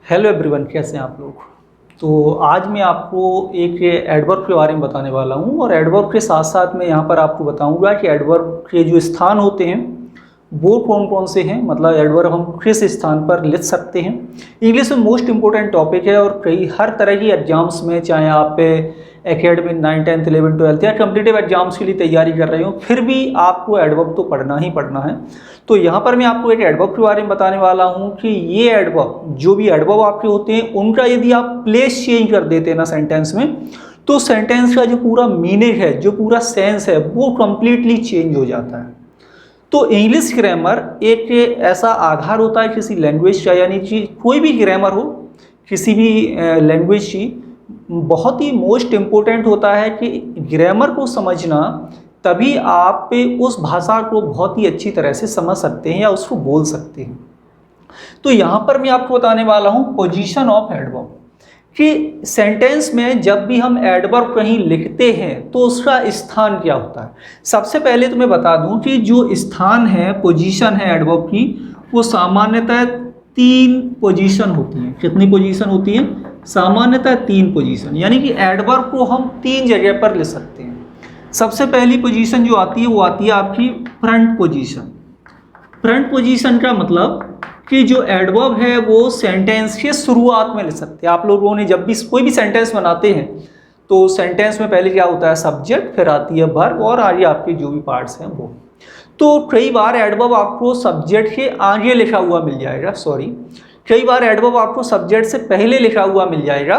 Hello everyone, कैसे हैं आप लोग। तो आज मैं आपको एक एडवर्ब के बारे में बताने वाला हूं और एडवर्ब के साथ साथ मैं यहां पर आपको बताऊंगा कि एडवर्ब के जो स्थान होते हैं वो कौन कौन से हैं, मतलब एडवर्ब हम किस स्थान पर लिख सकते हैं। इंग्लिश में मोस्ट इंपॉर्टेंट टॉपिक है और कई हर तरह की एग्जाम्स में, चाहे आप एकेडमिक 9, 10, 11, 12 या कम्पिटिटिव एग्जाम्स के लिए तैयारी कर रहे हो, फिर भी आपको एडवर्ब तो पढ़ना ही पढ़ना है। तो यहाँ पर मैं आपको एक एडवर्ब के बारे में बताने वाला हूँ कि ये एडवर्ब, जो भी एडवर्ब आपके होते हैं, उनका यदि आप प्लेस चेंज कर देते हैं ना सेंटेंस में, तो सेंटेंस का जो पूरा मीनिंग है, जो पूरा सेंस है, वो कंप्लीटली चेंज हो जाता है। तो इंग्लिश ग्रामर एक ऐसा आधार होता है किसी लैंग्वेज का, यानी कि कोई भी ग्रामर हो किसी भी लैंग्वेज की, बहुत ही मोस्ट इम्पोर्टेंट होता है कि ग्रामर को समझना, तभी आप उस भाषा को बहुत ही अच्छी तरह से समझ सकते हैं या उसको बोल सकते हैं। तो यहाँ पर मैं आपको बताने वाला हूँ पोजीशन ऑफ एडवर्ब, कि सेंटेंस में जब भी हम एडवर्ब कहीं लिखते हैं तो उसका स्थान क्या होता है। सबसे पहले तो मैं बता दूं कि जो स्थान है, पोजीशन है एडवर्ब की, वो सामान्यतः 3 पोजीशन होती हैं। कितनी पोजीशन होती हैं? सामान्यतः 3 पोजीशन, यानी कि एडवर्ब को हम 3 जगह पर लिख सकते हैं। सबसे पहली पोजीशन जो आती है वो आती है आपकी फ्रंट पोजीशन। फ्रंट पोजीशन का मतलब कि जो एडवर्ब है वो सेंटेंस के शुरुआत में ले सकते हैं। आप लोगों ने जब भी कोई भी सेंटेंस बनाते हैं तो सेंटेंस में पहले क्या होता है? सब्जेक्ट, फिर आती है वर्ब और आगे आपके जो भी पार्ट्स हैं वो। तो कई बार एडवर्ब आपको सब्जेक्ट के आगे लिखा हुआ मिल जाएगा, कई बार एडवर्ब आपको सब्जेक्ट से पहले लिखा हुआ मिल जाएगा।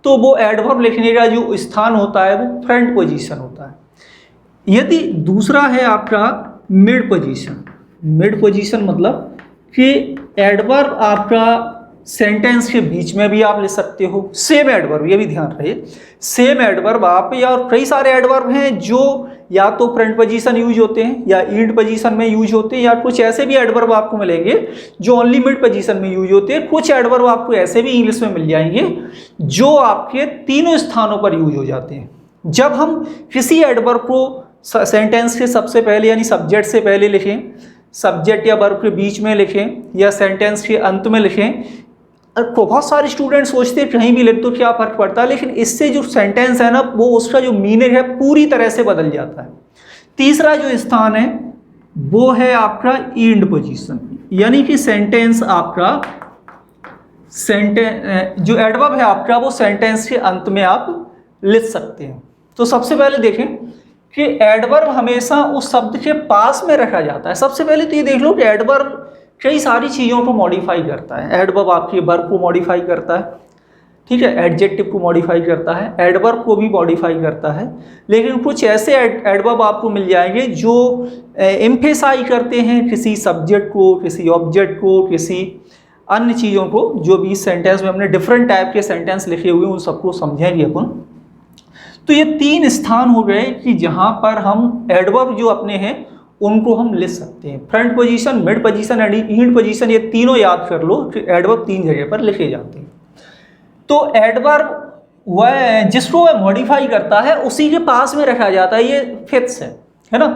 तो वो एडवर्ब लिखने का जो स्थान होता है वो फ्रंट पोजीशन होता है। यदि दूसरा है आपका मिड पोजीशन। मिड पोजीशन मतलब कि एडवर्ब आपका सेंटेंस के बीच में भी आप ले सकते हो। सेम एडवर्ब, ये भी ध्यान रहे, सेम एडवर्ब आप, या कई सारे एडवर्ब हैं जो या तो फ्रंट पोजीशन यूज होते हैं या ईंड पोजीशन में यूज होते हैं, या कुछ ऐसे भी एडवर्ब आपको मिलेंगे जो ओनली मिड पोजीशन में यूज होते हैं। कुछ एडवर्ब आपको ऐसे भी इंग्लिश में मिल जाएंगे जो आपके तीनों स्थानों पर यूज हो जाते हैं। जब हम किसी एडवर्ब को सेंटेंस के सबसे पहले यानी सब्जेक्ट से पहले लिखें, सब्जेक्ट या वर्ब के बीच में लिखें, या सेंटेंस के अंत में लिखें, तो बहुत सारे स्टूडेंट सोचते हैं कहीं भी लिख तो क्या फर्क पड़ता है, लेकिन इससे जो सेंटेंस है ना, वो उसका जो मीनिंग है पूरी तरह से बदल जाता है। तीसरा जो स्थान है वो है आपका ईंड पोजीशन, यानी कि सेंटेंस आपका जो एडवर्ब है आपका वो सेंटेंस के अंत में आप लिख सकते हैं। तो सबसे पहले देखें कि एडवर्ब हमेशा उस शब्द के पास में रखा जाता है। सबसे पहले तो ये देख लो कि एडवर्ब कई सारी चीज़ों को मॉडिफाई करता है। एडवर्ब आपकी वर्ब को मॉडिफाई करता है, ठीक है, एडजेक्टिव को मॉडिफाई करता है, एडवर्ब को भी मॉडिफाई करता है। लेकिन कुछ ऐसे एडवर्ब आपको मिल जाएंगे जो एम्फेसाइज करते हैं किसी सब्जेक्ट को, किसी ऑब्जेक्ट को, किसी अन्य चीज़ों को। जो भी सेंटेंस में हमने डिफरेंट टाइप के सेंटेंस लिखे हुए हैं उन सबको समझेंगे अपन। तो ये 3 स्थान हो गए कि जहाँ पर हम एडवर्ब जो अपने हैं उनको हम लिख सकते हैं। Front position, mid position and end position, ये तीनों याद कर लो कि एडवर्ब 3 जगह पर लिखे जाते हैं। तो एडवर्ब वह जिसको वह मॉडिफाई करता है उसी के पास में रखा जाता है, ये फिक्स है ना।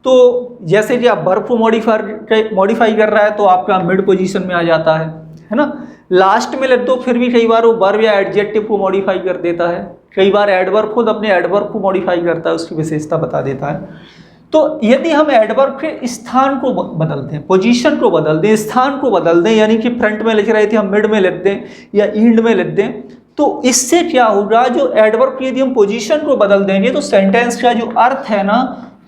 तो जैसे कि आप वर्ब को मॉडिफाई कर रहा है तो आपका मिड पोजीशन में आ जाता है ना। लास्ट में लिख दो, फिर भी कई बार वो वर्ब या एडजेक्टिव को मॉडिफाई कर देता है। कई बार एडवर्ब खुद अपने एडवर्ब को मॉडिफाई करता है, उसकी विशेषता बता देता है। तो यदि हम एडवर्ब के स्थान को बदल दें, पोजीशन को बदल दें, स्थान को बदल दें, यानी कि फ्रंट में लिख रहे थे हम मिड में लिख दें या ईंड में लिख दें, तो इससे क्या होगा, जो एडवर्ब की यदि हम पोजीशन को बदल देंगे तो सेंटेंस का जो अर्थ है ना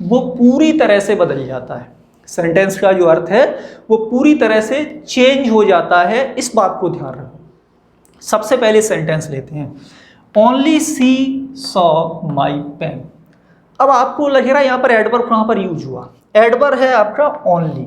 वो पूरी तरह से बदल जाता है। सेंटेंस का जो अर्थ है वो पूरी तरह से चेंज हो जाता है, इस बात को ध्यान रखो। सबसे पहले सेंटेंस लेते हैं, only she saw my pen. अब आपको लग रहा है यहाँ पर एडवर्ब कहाँ पर यूज हुआ? एडवर्ब है आपका ओनली,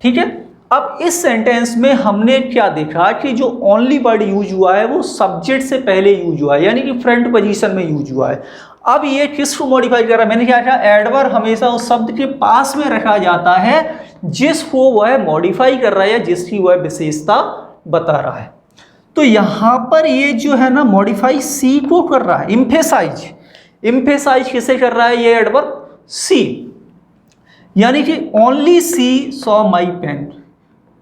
ठीक है। अब इस सेंटेंस में हमने क्या देखा कि जो ओनली वर्ड यूज हुआ है वो सब्जेक्ट से पहले यूज हुआ है, यानी कि फ्रंट पोजीशन में यूज हुआ है। अब ये किसको मॉडिफाई कर रहा है? मैंने क्या कहा, एडवर्ब हमेशा उस शब्द के पास में रखा जाता है जिसको वह मॉडिफाई कर रहा है या जिसकी वह विशेषता बता रहा है। तो यहाँ पर ये जो है ना मॉडिफाई सी को कर रहा है, इम्फेसाइज किसे कर रहा है? ये एडवर्ब सी, यानी कि only she saw my pen,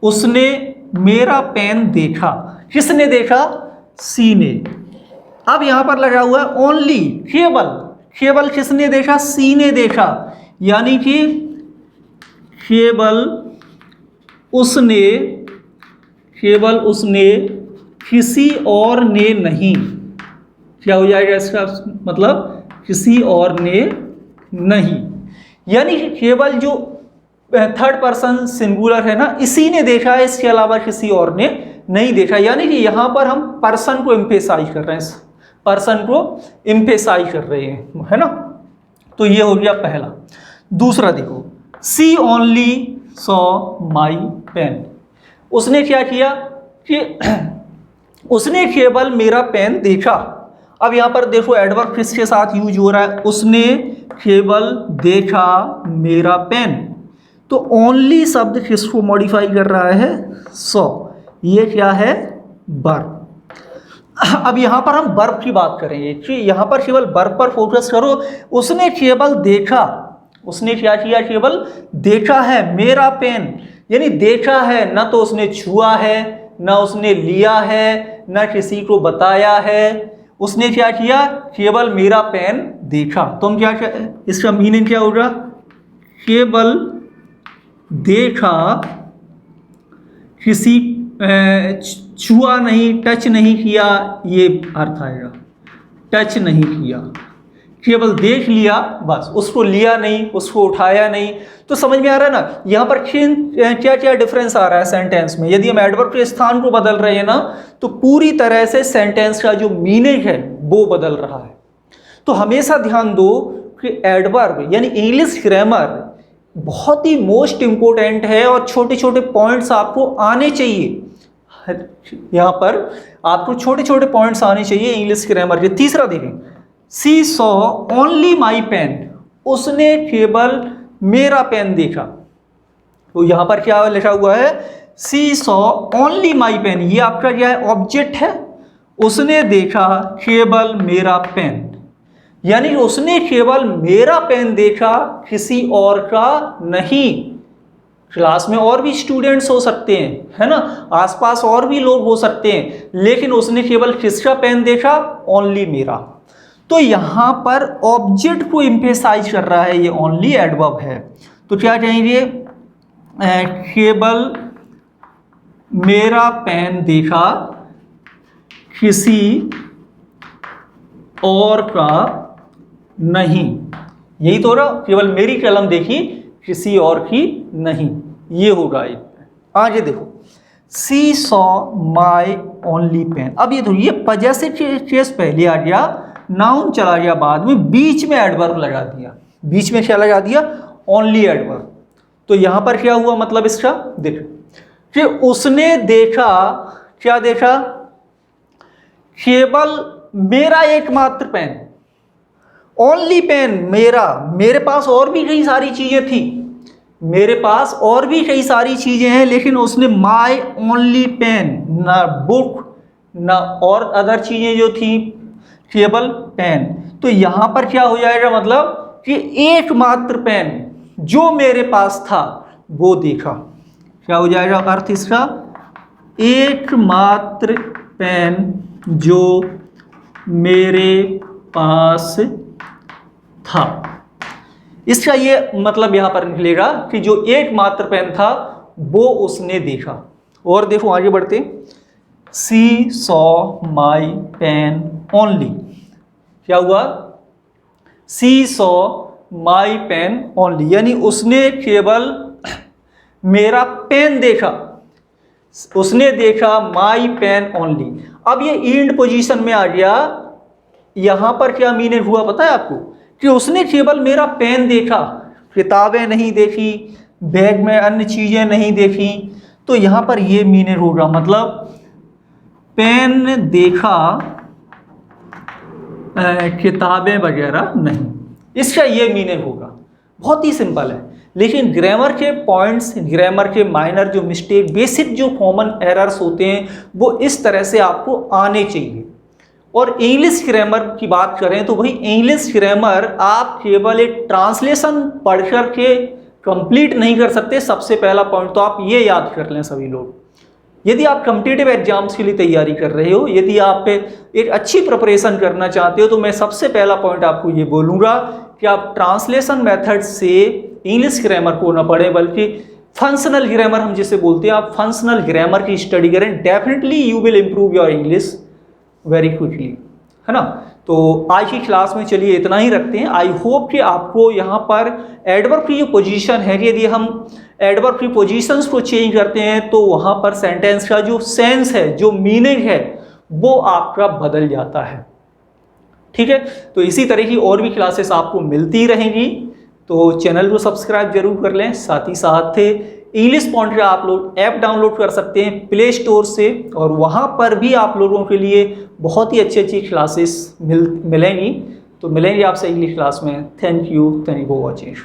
उसने मेरा पेन देखा। किसने देखा? सी ने। अब यहां पर लगा हुआ है ओनली, केवल, केवल किसने देखा? सी ने देखा, यानी कि केवल उसने, केवल उसने, किसी और ने नहीं। क्या हो जाएगा इसका मतलब? किसी और ने नहीं, यानी कि केवल जो थर्ड पर्सन सिंगुलर है ना, इसी ने देखा है, इसके अलावा किसी और ने नहीं देखा। यानी कि यहां पर हम पर्सन को एम्फेसाइज कर रहे हैं, पर्सन को एम्फेसाइज कर रहे हैं, है ना। तो ये हो गया पहला। दूसरा देखो, सी ओनली सॉ माई पेन। उसने क्या किया कि उसने केवल मेरा पेन देखा। अब यहां पर देखो एडवर्ब किसके साथ यूज हो रहा है? उसने केवल देखा मेरा पेन। तो ओनली शब्द किसको मॉडिफाई कर रहा है? सो। ये क्या है? वर्ब। अब यहां पर हम वर्ब की बात करेंगे कि यहां पर केवल वर्ब पर फोकस करो। उसने केवल देखा, उसने क्या किया? केवल देखा है मेरा पेन, यानी देखा है, ना तो उसने छुआ है, ना उसने लिया है, ना किसी को बताया है। उसने क्या किया? केवल मेरा पेन देखा। तो हम क्या, इसका मीनिंग क्या होगा? केवल देखा, किसी छुआ नहीं, टच नहीं किया, ये अर्थ आएगा। टच नहीं किया, केवल देख लिया बस, उसको लिया नहीं, उसको उठाया नहीं। तो समझ में आ रहा है ना यहाँ पर क्या क्या डिफरेंस आ रहा है सेंटेंस में। यदि हम एडवर्ब के स्थान को बदल रहे हैं ना, तो पूरी तरह से सेंटेंस का जो मीनिंग है वो बदल रहा है। तो हमेशा ध्यान दो कि एडवर्ब यानी इंग्लिश ग्रामर बहुत ही मोस्ट इंपोर्टेंट है और छोटे छोटे पॉइंट्स आपको आने चाहिए। यहाँ पर आपको छोटे छोटे पॉइंट्स आने चाहिए इंग्लिश ग्रामर के। तीसरा देखें, सी सॉ ओनली माई पेन। उसने केवल मेरा पेन देखा। तो यहां पर क्या लिखा हुआ है? सी सॉ ओनली माई पेन। ये आपका क्या है? ऑब्जेक्ट है। उसने देखा केवल मेरा पेन, यानी उसने केवल मेरा पेन देखा, किसी और का नहीं। क्लास में और भी स्टूडेंट्स हो सकते हैं, है ना, आसपास और भी लोग हो सकते हैं, लेकिन उसने केवल किसका पेन देखा? ओनली मेरा। तो यहां पर ऑब्जेक्ट को एम्फेसाइज कर रहा है, ये ओनली एडवर्ब है। तो क्या कहेंगे? केवल मेरा पेन देखा, किसी और का नहीं। यही तो रहा, केवल मेरी कलम देखी, किसी और की नहीं। ये होगा। आगे देखो, सी सॉ माई ओनली पेन। अब ये तो ये पजेसिव केस पहले आ गया, नाउन चला गया बाद में, बीच में एडवर्ब लगा दिया। बीच में क्या लगा दिया? Only adverb. तो यहां पर क्या हुआ मतलब इसका? देखो कि उसने देखा, क्या देखा? केवल मेरा एकमात्र पेन, ओनली पेन मेरा। मेरे पास और भी कई सारी चीजें थी, मेरे पास और भी कई सारी चीजें हैं, लेकिन उसने माई ओनली पेन, ना बुक ना और अदर चीजें जो थी, केवल पेन। तो यहां पर क्या हो जाएगा मतलब कि एकमात्र पेन जो मेरे पास था वो देखा। क्या हो जाएगा अर्थ इसका? एकमात्र पेन जो मेरे पास था। इसका ये मतलब यहां पर निकलेगा कि जो एकमात्र पेन था वो उसने देखा। और देखो आगे बढ़ते, सी सॉ माई पेन ओनली। क्या हुआ? सी सॉ माई पेन ओनली, यानी उसने केवल मेरा पेन देखा, उसने देखा माई पेन ओनली। अब ये ईंड पोजीशन में आ गया। यहां पर क्या मीनिंग हुआ पता है आपको? कि उसने केवल मेरा पेन देखा, किताबें नहीं देखी, बैग में अन्य चीजें नहीं देखी। तो यहां पर ये मीनिंग होगा, मतलब पेन देखा, किताबें वगैरह नहीं। इसका ये मीनिंग होगा। बहुत ही सिंपल है, लेकिन ग्रामर के पॉइंट्स, ग्रामर के माइनर जो मिस्टेक, बेसिक जो कॉमन एरर्स होते हैं, वो इस तरह से आपको आने चाहिए। और इंग्लिश ग्रामर की बात करें तो भाई इंग्लिश ग्रामर आप केवल एक ट्रांसलेशन पढ़कर के कंप्लीट नहीं कर सकते। सबसे पहला पॉइंट तो आप ये याद कर लें सभी लोग यदि आप कॉम्पिटिटिव एग्जाम्स के लिए तैयारी कर रहे हो, यदि आप एक अच्छी प्रिपरेशन करना चाहते हो, तो मैं सबसे पहला पॉइंट आपको ये बोलूँगा कि आप ट्रांसलेशन मेथड से इंग्लिश ग्रामर को ना पढ़ें, बल्कि फंक्शनल ग्रामर हम जिसे बोलते हैं, आप फंक्शनल ग्रामर की स्टडी करें। Definitely you will improve your English very quickly, है ना। तो आज की क्लास में चलिए इतना ही रखते हैं। आई होप कि आपको यहाँ पर एडवर्ब की जो पोजीशन है, यदि हम एडवर्ब की पोजीशंस को चेंज करते हैं तो वहाँ पर सेंटेंस का जो सेंस है, जो मीनिंग है, वो आपका बदल जाता है। ठीक है, तो इसी तरह की और भी क्लासेस आपको मिलती रहेंगी, तो चैनल को सब्सक्राइब जरूर कर लें। साथ ही साथ इंग्लिश पॉइंट का आप लोग ऐप डाउनलोड कर सकते हैं प्ले स्टोर से, और वहाँ पर भी आप लोगों के लिए बहुत ही अच्छी अच्छी क्लासेस मिलेंगी। तो मिलेंगे आपसे अगली क्लास में। Thank you for watching.